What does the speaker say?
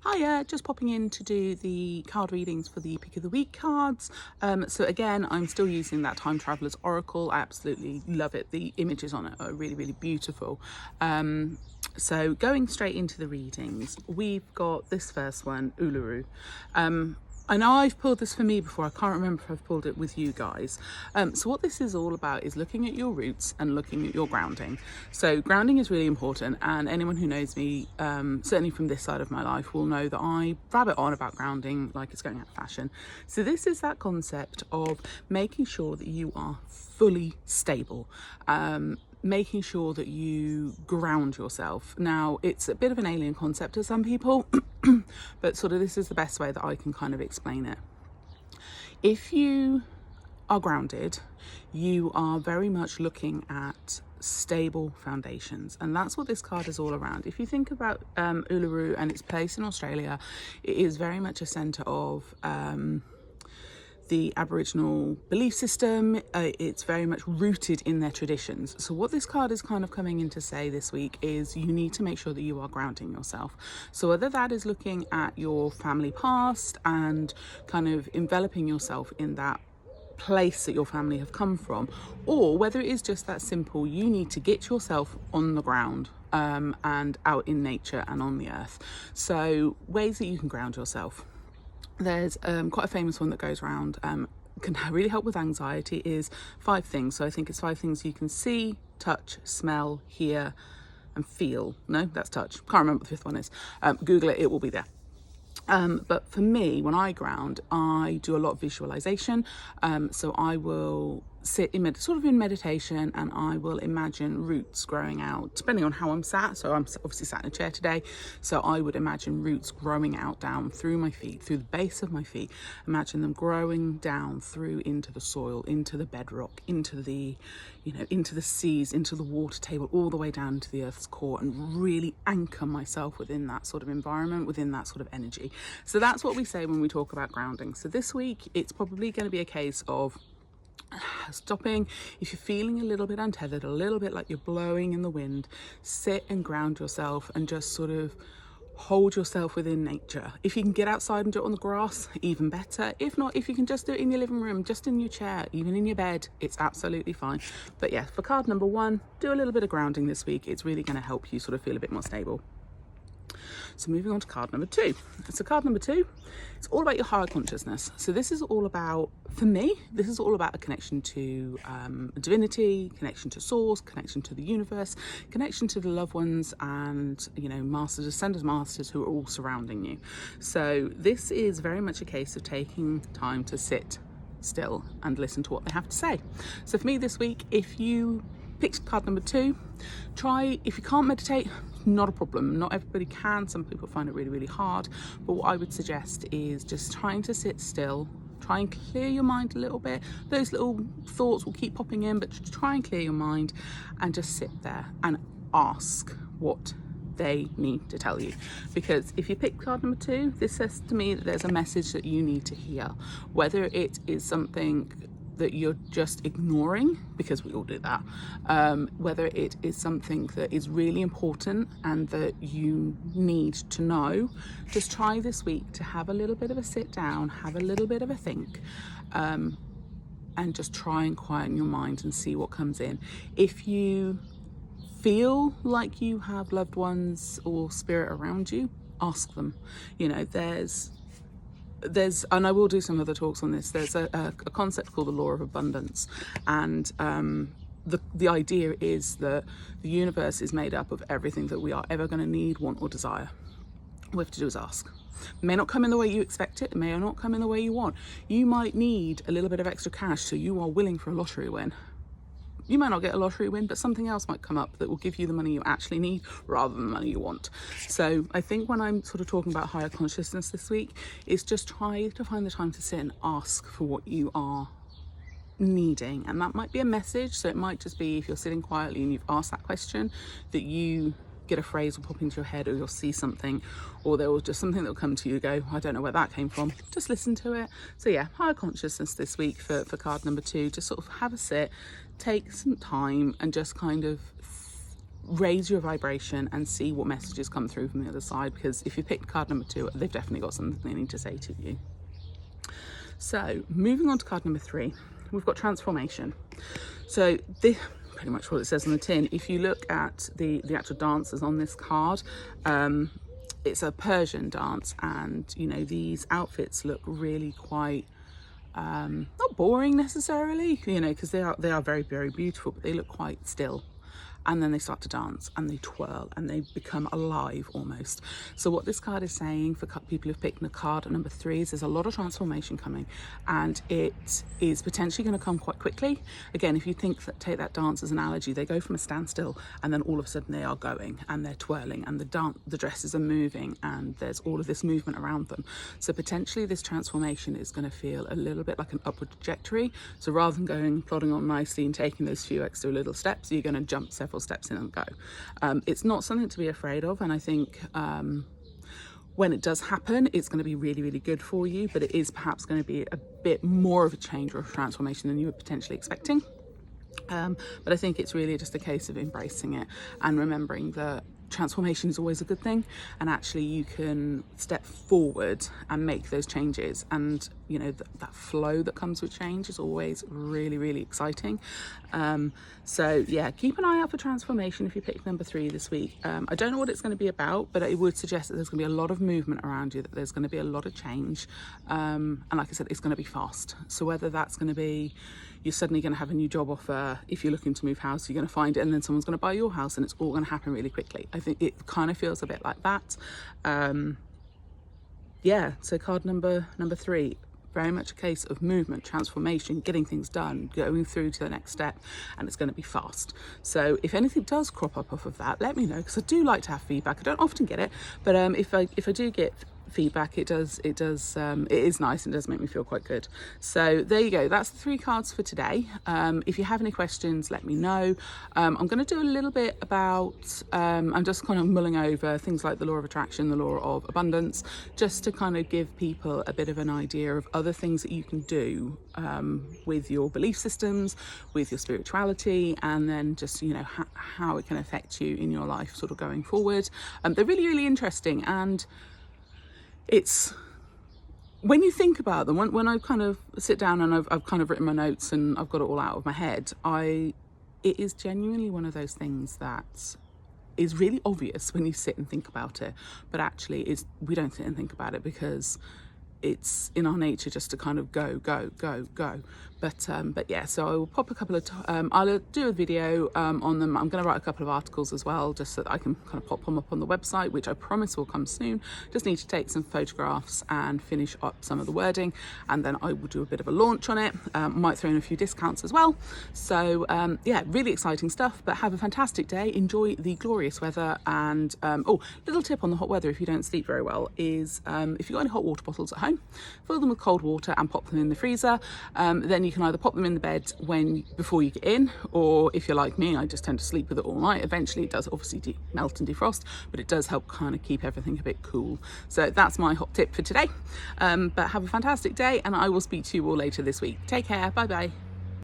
Hiya, just popping in to do the card readings for the Pick of the Week cards. So again, I'm still using that Time Traveler's Oracle. I absolutely love it. The images on it are really, really beautiful. So going straight into the readings, we've got this first one, Uluru. I know I've pulled this for me before. I can't remember if I've pulled it with you guys. So what this is all about is looking at your roots and looking at your grounding. So grounding is really important, and anyone who knows me, certainly from this side of my life, will know that I rabbit on about grounding like it's going out of fashion. So this is that concept of making sure that you are fully stable. Making sure that you ground yourself. Now, it's a bit of an alien concept to some people, but sort of this is the best way that I can kind of explain it. If you are grounded, you are very much looking at stable foundations, and that's what this card is all around. If you think about Uluru and its place in Australia, it is very much a centre of the Aboriginal belief system. It's very much rooted in their traditions. So what this card is kind of coming in to say this week is you need to make sure that you are grounding yourself. So whether that is looking at your family past and kind of enveloping yourself in that place that your family have come from, or whether it is just that simple, you need to get yourself on the ground and out in nature and on the earth. So ways that you can ground yourself. There's quite a famous one that goes around, can really help with anxiety, is 5 things. So I think it's 5 things you can see, touch, smell, hear and feel. No, that's touch. Can't remember what the 5th one is. Google it, it will be there. But for me, when I ground, I do a lot of visualization. So I will sit in meditation, and I will imagine roots growing out, depending on how I'm sat. So I'm obviously sat in a chair today, so I would imagine roots growing out down through my feet, through the base of my feet. Imagine them growing down through into the soil, into the bedrock, into the into the seas, into the water table, all the way down to the earth's core, and really anchor myself within that sort of environment, within that sort of energy. So that's what we say when we talk about grounding. So this week it's probably going to be a case of stopping. If you're feeling a little bit untethered, a little bit like you're blowing in the wind, sit and ground yourself and just sort of hold yourself within nature. If you can get outside and do it on the grass, even better. If not, if you can just do it in your living room, just in your chair, even in your bed, it's absolutely fine. But yeah, for card number 1, do a little bit of grounding this week. It's really going to help you sort of feel a bit more stable. So moving on to card number 2. So card number 2, it's all about your higher consciousness. So this is all about, for me, this is all about a connection to divinity, connection to source, connection to the universe, connection to the loved ones and, masters, ascended masters who are all surrounding you. So this is very much a case of taking time to sit still and listen to what they have to say. So for me this week, if you picked card number 2, try, if you can't meditate, not a problem. Not everybody can. Some people find it really, really hard. But what I would suggest is just trying to sit still, try and clear your mind a little bit. Those little thoughts will keep popping in, but try and clear your mind and just sit there and ask what they need to tell you. Because if you pick card number 2, this says to me that there's a message that you need to hear, whether it is something that you're just ignoring, because we all do that, whether it is something that is really important and that you need to know. Just try this week to have a little bit of a sit down, have a little bit of a think, and just try and quieten your mind and see what comes in. If you feel like you have loved ones or spirit around you, ask them. There's and I will do some other talks on this, there's a concept called the law of abundance, and the idea is that the universe is made up of everything that we are ever going to need, want or desire. All we have to do is ask. It may not come in the way you expect it, may not come in the way you want. You might need a little bit of extra cash, so you are willing for a lottery win. You might not get a lottery win, but something else might come up that will give you the money you actually need rather than the money you want. So I think when I'm sort of talking about higher consciousness this week, is just try to find the time to sit and ask for what you are needing. And that might be a message. So it might just be, if you're sitting quietly and you've asked that question, that you get a phrase will pop into your head, or you'll see something, or there will just something that will come to you, go, I don't know where that came from. Just listen to it. So yeah, higher consciousness this week for card number 2. Just sort of have a sit, take some time and just kind of raise your vibration and see what messages come through from the other side, because if you picked card number 2, they've definitely got something they need to say to you. So moving on to card number 3, we've got transformation. So this pretty much what it says on the tin. If you look at the actual dancers on this card, it's a Persian dance, and you know, these outfits look really quite not boring necessarily, you know, because they are very, very beautiful, but they look quite still. And then they start to dance and they twirl and they become alive almost. So what this card is saying for people who've picked the card number 3 is there's a lot of transformation coming, and it is potentially going to come quite quickly. Again, if you take that dance as an analogy, they go from a standstill and then all of a sudden they are going and they're twirling and the dresses are moving and there's all of this movement around them. So potentially this transformation is going to feel a little bit like an upward trajectory. So rather than plodding on nicely and taking those few extra little steps, you're going to jump several steps in and go. It's not something to be afraid of, and I think when it does happen, it's going to be really, really good for you, but it is perhaps going to be a bit more of a change or a transformation than you were potentially expecting. But I think it's really just a case of embracing it and remembering that transformation is always a good thing, and actually you can step forward and make those changes, and you know, that flow that comes with change is always really, really exciting. So yeah, keep an eye out for transformation if you pick number 3 this week. I don't know what it's going to be about, but I would suggest that there's going to be a lot of movement around you, that there's going to be a lot of change, and like I said, it's going to be fast. So whether that's going to be you're suddenly going to have a new job offer, if you're looking to move house, you're going to find it, and then someone's going to buy your house, and it's all going to happen really quickly. I think it kind of feels a bit like that. Yeah, so card number 3, very much a case of movement, transformation, getting things done, going through to the next step, and it's going to be fast. So if anything does crop up off of that, let me know, because I do like to have feedback. I don't often get it, but if I do get feedback, it is nice and does make me feel quite good. So there you go, that's the 3 cards for today. If you have any questions, let me know. I'm going to do a little bit about I'm just kind of mulling over things like the law of attraction, the law of abundance, just to kind of give people a bit of an idea of other things that you can do with your belief systems, with your spirituality, and then just, you know, how it can affect you in your life sort of going forward. They're really, really interesting, and it's when you think about them, when I kind of sit down and I've kind of written my notes and I've got it all out of my head, it is genuinely one of those things that is really obvious when you sit and think about it, but actually we don't sit and think about it because it's in our nature just to kind of go. But yeah, so I will pop a couple of I'll do a video on them. I'm going to write a couple of articles as well, just so that I can kind of pop them up on the website, which I promise will come soon. Just need to take some photographs and finish up some of the wording, and then I will do a bit of a launch on it. Might throw in a few discounts as well. So yeah, really exciting stuff. But have a fantastic day, enjoy the glorious weather, and little tip on the hot weather if you don't sleep very well is if you've got any hot water bottles at home, fill them with cold water and pop them in the freezer. Then you can either pop them in the bed before you get in, or if you're like me, I just tend to sleep with it all night. Eventually it does obviously melt and defrost, but it does help kind of keep everything a bit cool. So that's my hot tip for today. But have a fantastic day, and I will speak to you all later this week. Take care, bye bye.